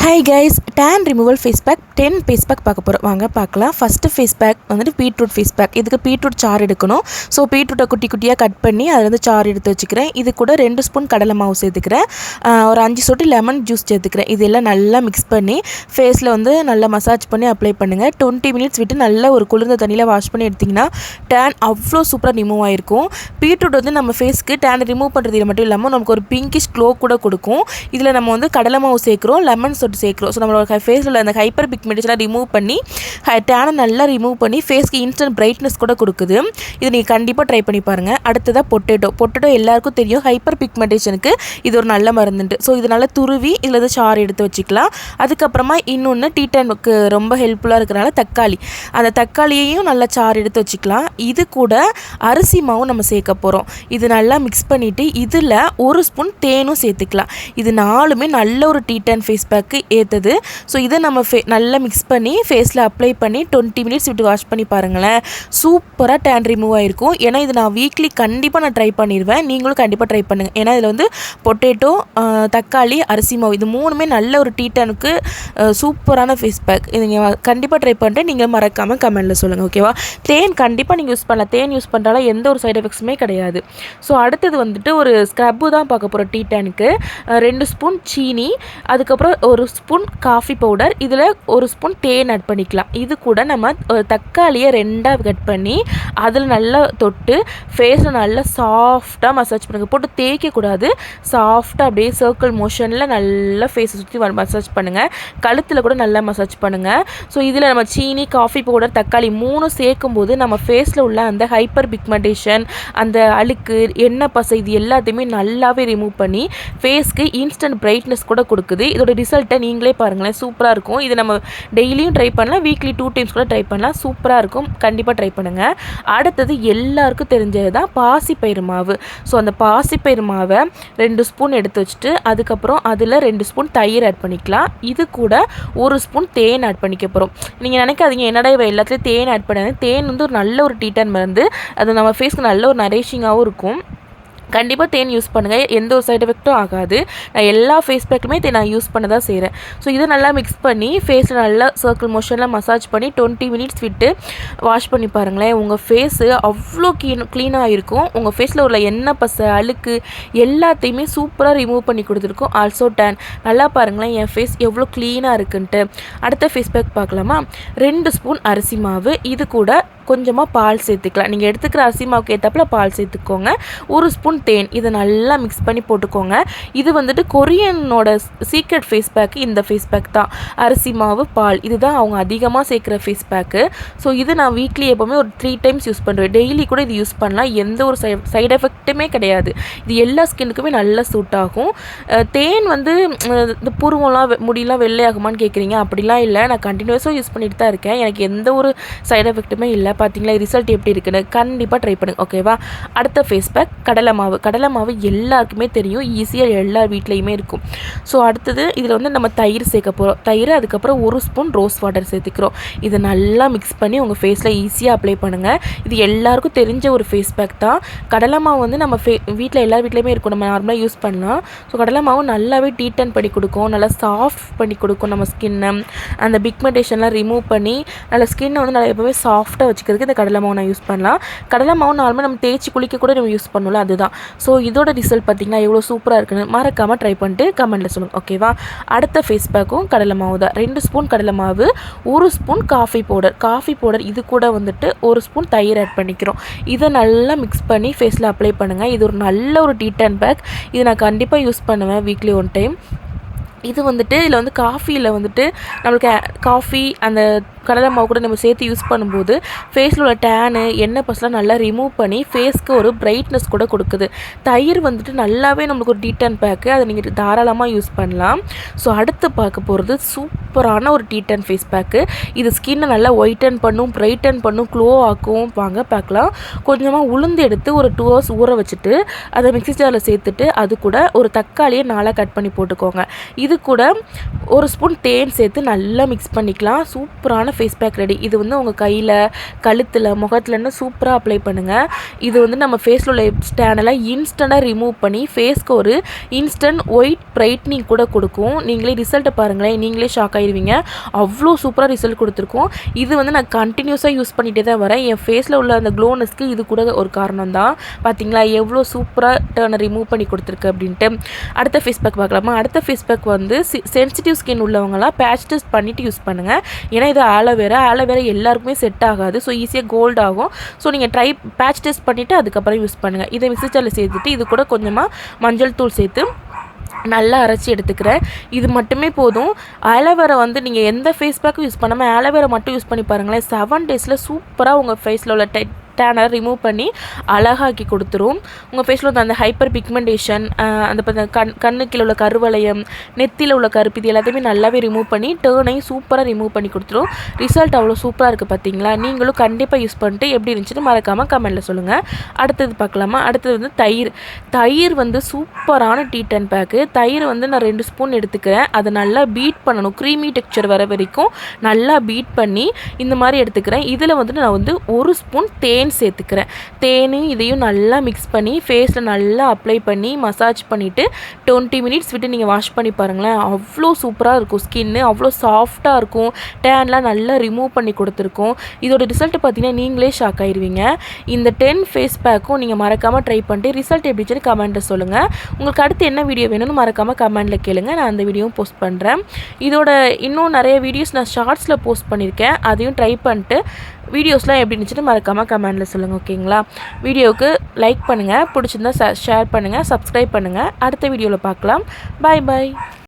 Hi guys, tan removal face pack 10 face pack பார்க்க போகிறோம். வாங்க பார்க்கலாம். ஃபஸ்ட்டு ஃபேஸ் பேக் வந்துட்டு பீட்ரூட் ஃபேஸ் பேக். இதுக்கு பீட்ரூட் சாறு எடுக்கணும். ஸோ பீட்ரூட்டை குட்டி குட்டியாக கட் பண்ணி அதில் சாறு எடுத்து வச்சுக்கிறேன். இது கூட 2 ஸ்பூன் கடலை மாவு சேர்த்துக்கிறேன். ஒரு 5 சொட்டு லெமன் ஜூஸ் சேர்த்துக்கிறேன். இதெல்லாம் நல்லா மிக்ஸ் பண்ணி ஃபேஸில் வந்து நல்லா மசாஜ் பண்ணி அப்ளை பண்ணுங்கள். 20 மினிட்ஸ் விட்டு நல்லா ஒரு குளிர்ந்த தண்ணியில் வாஷ் பண்ணி எடுத்திங்கன்னா டேன் அவ்வளோ சூப்பராக ரிமூவ் ஆகிருக்கும். பீட்ரூட் வந்து நம்ம ஃபேஸ்க்கு டேன் ரிமூவ் பண்ணுறது மட்டும் இல்லாமல் நமக்கு ஒரு பிங்கிஷ் க்ளோ கூட கொடுக்கும். இதில் நம்ம வந்து கடலை மாவு சேர்க்குறோம், லெமன் சொட்டு சேர்க்குறோம். ஸோ நம்மளோட ஃபேஸில் அந்த ஹைப்பர் பிக்மெண்டேஷனை ரிமூவ் பண்ணி டேனை நல்லா ரிமூவ் பண்ணி ஃபேஸ்க்கு இன்ஸ்டன்ட் பிரைட்னஸ் கூட கொடுக்குது. இது நீங்கள் கண்டிப்பாக ட்ரை பண்ணி பாருங்கள். அடுத்ததாக பொட்டேட்டோ எல்லாருக்கும் தெரியும், ஹைப்பர் பிக்மெண்டேஷனுக்கு இது ஒரு நல்ல மருந்துண்டு. ஸோ இது நல்லா துருவி இதில் வந்து சாறு எடுத்து வச்சுக்கலாம். அதுக்கப்புறமா இன்னொன்று டீ டைமுக்கு ரொம்ப ஹெல்ப்ஃபுல்லாக இருக்கிறனால அந்த தக்காளியையும் நல்லா சாறு எடுத்து வச்சுக்கலாம். இது கூட அரிசி மாவும் நம்ம சேர்க்க போகிறோம். இது நல்லா மிக்ஸ் பண்ணிவிட்டு இதில் 1 ஸ்பூன் தேனும் சேர்த்துக்கலாம். இது 4மே நல்ல ஒரு டீ டைம் ஃபேஸ் பேக்கு ஏற்றது. ஸோ இதை நம்ம நல்லா மிக்ஸ் பண்ணி ஃபேஸில் அப்ளை பண்ணி 20 மினிட்ஸ் விட்டு வாஷ் பண்ணி பாருங்களேன். சூப்பராக டேன் ரிமூவ் ஆகிருக்கும். ஏன்னா இது நான் வீக்லி கண்டிப்பாக நான் ட்ரை பண்ணிடுவேன். நீங்களும் கண்டிப்பாக ட்ரை பண்ணுங்கள். ஏன்னா இதில் வந்து பொட்டேட்டோ, தக்காளி, அரிசி மாவு இது 3மே நல்ல ஒரு டீ டேனுக்கு சூப்பரான ஃபேஸ் பேக். இது நீங்கள் கண்டிப்பாக ட்ரை பண்ணிட்டு நீங்கள் மறக்காமல் கமெண்ட்டில் சொல்லுங்கள், ஓகேவா? தேன் கண்டிப்பாக நீங்கள் யூஸ் பண்ணலாம். தேன் யூஸ் பண்ணுறால எந்த ஒரு சைட் எஃபெக்ட்ஸுமே கிடையாது. ஸோ அடுத்தது வந்துட்டு ஒரு ஸ்க்ரப்பு தான் பார்க்க போகிறோம். டீ டேனுக்கு 2 ஸ்பூன் சீனி, அதுக்கப்புறம் 1 ஸ்பூன் காஃபி பவுடர், இதில் 1 ஸ்பூன் தேன் ஆட் பண்ணிக்கலாம். இது கூட நம்ம தக்காளியை 2ஆக கட் பண்ணி அதில் நல்லா தொட்டு ஃபேஸில் நல்லா சாஃப்டாக மசாஜ் பண்ணுங்கள். போட்டு தேய்க்கக்கூடாது, சாஃப்டாக அப்படியே சர்க்கிள் மோஷனில் நல்லா ஃபேஸை சுற்றி மசாஜ் பண்ணுங்கள். கழுத்தில் கூட நல்லா மசாஜ் பண்ணுங்கள். ஸோ இதில் நம்ம சீனி, காஃபி பவுடர், தக்காளி 3 சேர்க்கும்போது நம்ம ஃபேஸில் உள்ள அந்த ஹைப்பர் பிக்மெண்டேஷன், அந்த அழுக்கு, எண்ணெய் பசை இது எல்லாத்தையுமே நல்லாவே ரிமூவ் பண்ணி ஃபேஸ்க்கு இன்ஸ்டன்ட் பிரைட்னஸ் கூட கொடுக்குது. இதோட ரிசல்ட்டை நீங்களே பாருங்களேன், சூப்பராக இருக்கும். இது நம்ம டெய்லியும் ட்ரை பண்ணலாம், வீக்லி 2 டைம்ஸ் கூட ட்ரை பண்ணலாம். சூப்பராக இருக்கும், கண்டிப்பாக ட்ரை பண்ணுங்கள். அடுத்தது எல்லாருக்கும் தெரிஞ்சது தான் பாசிப்பயிறு மாவு. ஸோ அந்த பாசிப்பயிறு மாவை 2 ஸ்பூன் எடுத்து வச்சுட்டு அதுக்கப்புறம் அதில் 2 ஸ்பூன் தயிர் ஆட் பண்ணிக்கலாம். இது கூட 1 ஸ்பூன் தேன் ஆட் பண்ணிக்க போகிறோம். நீங்கள் நினைக்காதீங்க என்னடா இவ எல்லாத்துலேயும் தேன் ஆட் பண்ணாங்க. தேன் வந்து ஒரு நல்ல ஒரு டீ டைம் மருந்து. அது நம்ம ஃபேஸ்க்கு நல்ல ஒரு நரிஷிங்காகவும் இருக்கும். கண்டிப்பாக தேன் யூஸ் பண்ணுங்கள், எந்த ஒரு சைட் எஃபெக்ட்டும் ஆகாது. நான் எல்லா ஃபேஸ் பேக்குமே நான் யூஸ் பண்ண தான் செய்கிறேன். ஸோ இதை நல்லா மிக்ஸ் பண்ணி ஃபேஸில் நல்லா சர்க்கிள் மோஷனில் மசாஜ் பண்ணி 20 மினிட்ஸ் விட்டு வாஷ் பண்ணி பாருங்களேன். உங்கள் ஃபேஸு அவ்வளோ க்ளீனாக இருக்கும். உங்கள் ஃபேஸில் உள்ள எண்ணெய் பசை, அழுக்கு எல்லாத்தையுமே சூப்பராக ரிமூவ் பண்ணி கொடுத்துருக்கும். ஆல்சோ டேன் நல்லா பாருங்களேன், என் ஃபேஸ் எவ்வளோ க்ளீனாக இருக்குன்ட்டு. அடுத்த ஃபேஸ் பேக் பார்க்கலாமா? 2 ஸ்பூன் அரிசி மாவு, இது கூட கொஞ்சமாக பால் சேர்த்துக்கலாம். நீங்கள் எடுத்துக்கிற அரிசி மாவுக்கு ஏற்றப்பல பால் சேர்த்துக்கோங்க. 1 ஸ்பூன் தேன், இதை நல்லா மிக்ஸ் பண்ணி போட்டுக்கோங்க. இது வந்துட்டு கொரியனோட சீக்ரெட் ஃபேஸ் பேக்கு. இந்த ஃபேஸ் பேக் தான் அரிசி மாவு, பால், இதுதான் அவங்க அதிகமாக சேர்க்குற ஃபேஸ் பேக்கு. ஸோ இது நான் வீக்லி எப்போவுமே ஒரு 3 டைம்ஸ் யூஸ் பண்ணுறேன். டெய்லி கூட இது யூஸ் பண்ணலாம், எந்த ஒரு சைட் எஃபெக்ட்டுமே கிடையாது. இது எல்லா ஸ்கின்னுக்குமே நல்லா சூட் ஆகும். தேன் வந்து இந்த புருவம்லாம் முடியெல்லாம் வெள்ளையாகுமான்னு கேட்குறீங்க. அப்படிலாம் இல்லை, நான் கண்டினியூஸாக யூஸ் பண்ணிட்டு தான் இருக்கேன். எனக்கு எந்த ஒரு சைட் எஃபெக்ட்டுமே இல்லை. பார்த்தீங்களா ரிசல்ட் எப்படி இருக்குன்னு? கண்டிப்பாக ட்ரை பண்ணுங்க, ஓகேவா? அடுத்த ஃபேஸ் பேக் கடலை மாவு எல்லாருக்குமே தெரியும், ஈஸியாக எல்லா வீட்லேயுமே இருக்கும். ஸோ அடுத்தது இதில் வந்து நம்ம தயிர் சேர்க்க போகிறோம். தயிர், அதுக்கப்புறம் 1 ஸ்பூன் ரோஸ் வாட்டர் சேர்த்துக்கிறோம். இதை நல்லா மிக்ஸ் பண்ணி உங்கள் ஃபேஸில் ஈஸியாக அப்ளை பண்ணுங்கள். இது எல்லாருக்கும் தெரிஞ்ச ஒரு ஃபேஸ் பேக் தான். கடலை மாவு வந்து நம்ம வீட்டில் எல்லா வீட்லேயுமே இருக்கும், நம்ம நார்மலாக யூஸ் பண்ணலாம். ஸோ கடலை மாவு நல்லாவே டீட்டன் பண்ணி கொடுக்கும், நல்லா சாஃப்ட் பண்ணி கொடுக்கும் நம்ம ஸ்கின்னை. அந்த பிக்மெண்டேஷன்லாம் ரிமூவ் பண்ணி நல்ல ஸ்கின்னை வந்து நல்லா எப்போவுமே சாஃப்டாக வச்சுக்கிறதுக்கு இந்த கடலை மாவு நான் யூஸ் பண்ணலாம். கடலை மாவு நார்மலாக நம்ம தேய்ச்சி குளிக்க கூட நம்ம யூஸ் பண்ணல, அதுதான். ஸோ இதோட ரிசல்ட் பார்த்திங்கன்னா எவ்வளோ சூப்பராக இருக்குன்னு மறக்காமல் ட்ரை பண்ணிட்டு கமெண்ட்டில் சொல்லுங்கள், ஓகேவா? அடுத்த ஃபேஸ் பேக்கும் கடலை மாவு தான். 2 ஸ்பூன் கடலை மாவு, 1 ஸ்பூன் காஃபி பவுடர், இது கூட வந்துட்டு 1 ஸ்பூன் தயிர் ஆட் பண்ணிக்கிறோம். இதை நல்லா மிக்ஸ் பண்ணி ஃபேஸில் அப்ளை பண்ணுங்கள். இது ஒரு நல்ல ஒரு டீ டைம் பேக். இது நான் கண்டிப்பாக யூஸ் பண்ணுவேன் வீக்லி 1 டைம். இது வந்துட்டு இதில் வந்து காஃபியில் வந்துட்டு நம்மளுக்கு காஃபி அந்த கடலை மாவு கூட நம்ம சேர்த்து யூஸ் பண்ணும்போது ஃபேஸில் உள்ள டேனு, எண்ணெய் பசலாம் நல்லா ரிமூவ் பண்ணி ஃபேஸ்க்கு ஒரு பிரைட்னஸ் கூட கொடுக்குது. தயிர் வந்துட்டு நல்லாவே நம்மளுக்கு ஒரு டீ டைம் பேக்கு, அதை நீங்கள் தாராளமாக யூஸ் பண்ணலாம். ஸோ அடுத்து பார்க்க போகிறது சூப்பரான ஒரு டீ டைம் ஃபேஸ் பேக்கு. இது ஸ்கின்னை நல்லா ஒயிட்டன் பண்ணும், பிரைட்டன் பண்ணும், க்ளோ ஆக்கும். வாங்க பார்க்கலாம். கொஞ்சமாக உளுந்து எடுத்து ஒரு 2 hours ஊற வச்சுட்டு அதை மிக்ஸி ஜாரில் சேர்த்துட்டு அது கூட ஒரு தக்காளியை 4 கட் பண்ணி போட்டுக்கோங்க. இது கூட 1 ஸ்பூன் தேன் சேர்த்து நல்லா மிக்ஸ் பண்ணிக்கலாம். சூப்பரான ஃபேஸ் பேக் ரெடி. இது வந்து உங்கள் கையில், கழுத்தில், முகத்துலன்னு சூப்பராக அப்ளை பண்ணுங்கள். இது வந்து நம்ம ஃபேஸில் உள்ள டேனெல்லாம் இன்ஸ்டண்ட்டாக ரிமூவ் பண்ணி ஃபேஸ்க்கு ஒரு இன்ஸ்டன்ட் ஒயிட் பிரைட்னிங் கூட கொடுக்கும். நீங்களே ரிசல்ட்டை பாருங்களேன், நீங்களே ஷாக் ஆகிடுவீங்க. அவ்வளோ சூப்பராக ரிசல்ட் கொடுத்துருக்கோம். இது வந்து நான் கண்டினியூஸாக யூஸ் பண்ணிகிட்டே தான் வரேன். என் ஃபேஸில் உள்ள அந்த க்ளோனஸ்க்கு இது கூட ஒரு காரணம் தான். பார்த்தீங்களா எவ்வளோ சூப்பராக டேர்னை ரிமூவ் பண்ணி கொடுத்துருக்கு அப்படின்ட்டு. அடுத்த ஃபேஸ் பேக் பார்க்கலாமா? அடுத்த ஃபேஸ் பேக் வந்து சென்சிட்டிவ் ஸ்கின் உள்ளவங்களாம் பேட்ச் டெஸ்ட் பண்ணிவிட்டு யூஸ் பண்ணுங்கள். ஏன்னா இது ஆலோவேரா எல்லாருக்குமே செட் ஆகாது. ஸோ ஈஸியாக கோல்ட் ஆகும். ஸோ நீங்கள் பேட்ச் டெஸ்ட் பண்ணிவிட்டு அதுக்கப்புறம் யூஸ் பண்ணுங்கள். இதை மிக்ஸி ஜாரில் சேர்த்துட்டு இது கூட கொஞ்சமாக மஞ்சள் தூள் சேர்த்து நல்லா அரைச்சி எடுத்துக்கிறேன். இது மட்டுமே போதும். ஆலோவேரா வந்து நீங்கள் எந்த ஃபேஸ் பேக்கும் யூஸ் பண்ணாமல் ஆலோவேரா மட்டும் யூஸ் பண்ணி பாருங்களேன். 7 டேஸில் சூப்பராக உங்கள் ஃபேஸில் உள்ள டேனை ரிமூவ் பண்ணி அழகாக்கி கொடுத்துரும். உங்கள் ஃபேஸில் வந்து அந்த ஹைப்பர் பிக்மெண்டேஷன், அந்த கண்ணுக்கில் உள்ள கருவளையம், நெத்தியில் உள்ள கருப்பு, இது எல்லாத்தையுமே நல்லாவே ரிமூவ் பண்ணி டேர்னையும் சூப்பராக ரிமூவ் பண்ணி கொடுத்துரும். ரிசல்ட் அவ்வளோ சூப்பராக இருக்குது பார்த்தீங்களா? நீங்களும் கண்டிப்பாக யூஸ் பண்ணிட்டு எப்படி இருந்துச்சுன்னு மறக்காமல் கமெண்ட்டில் சொல்லுங்கள். அடுத்தது பார்க்கலாமா? அடுத்தது வந்து தயிர் வந்து சூப்பரான டீ 10 பேக்கு. தயிர் வந்து நான் 2 ஸ்பூன் எடுத்துக்கிறேன். அதை நல்லா பீட் பண்ணணும். க்ரீமி டெக்ஸ்சர் வர வரைக்கும் நல்லா பீட் பண்ணி இந்த மாதிரி எடுத்துக்கிறேன். இதில் வந்து நான் வந்து 1 ஸ்பூன் தேன் சேர்த்துக்கிறேன். தேனையும் இதையும் நல்லா மிக்ஸ் பண்ணி ஃபேஸில் நல்லா அப்ளை பண்ணி மசாஜ் பண்ணிவிட்டு 20 மினிட்ஸ் விட்டு நீங்கள் வாஷ் பண்ணி பாருங்களேன். அவ்வளோ சூப்பராக இருக்கும். ஸ்கின்னு அவ்வளோ சாஃப்டாக இருக்கும். டேன்லாம் நல்லா ரிமூவ் பண்ணி கொடுத்துருக்கோம். இதோட ரிசல்ட் பார்த்தீங்கன்னா நீங்களே ஷாக் ஆயிடுவீங்க. இந்த 10 ஃபேஸ் பேக்கும் நீங்கள் மறக்காமல் ட்ரை பண்ணிட்டு ரிசல்ட் எப்படின்னு கமெண்ட்டில் சொல்லுங்கள். உங்களுக்கு அடுத்து என்ன வீடியோ வேணும்னு மறக்காமல் கமெண்ட்டில் கேளுங்க. நான் அந்த வீடியோவும் போஸ்ட் பண்ணுறேன். இதோட இன்னும் நிறைய வீடியோஸ் நான் ஷார்ட்ஸில் போஸ்ட் பண்ணியிருக்கேன். அதையும் ட்ரை பண்ணிட்டு வீடியோஸ்லாம் எப்படி இருந்துச்சுன்னு மறக்காமல் கமெண்ட்டில் சொல்லுங்கள். ஓகேங்களா? வீடியோவுக்கு லைக் பண்ணுங்கள், பிடிச்சிருந்தா ஷேர் பண்ணுங்கள், சப்ஸ்கிரைப் பண்ணுங்கள். அடுத்த வீடியோவில் பார்க்கலாம். பாய் பாய்.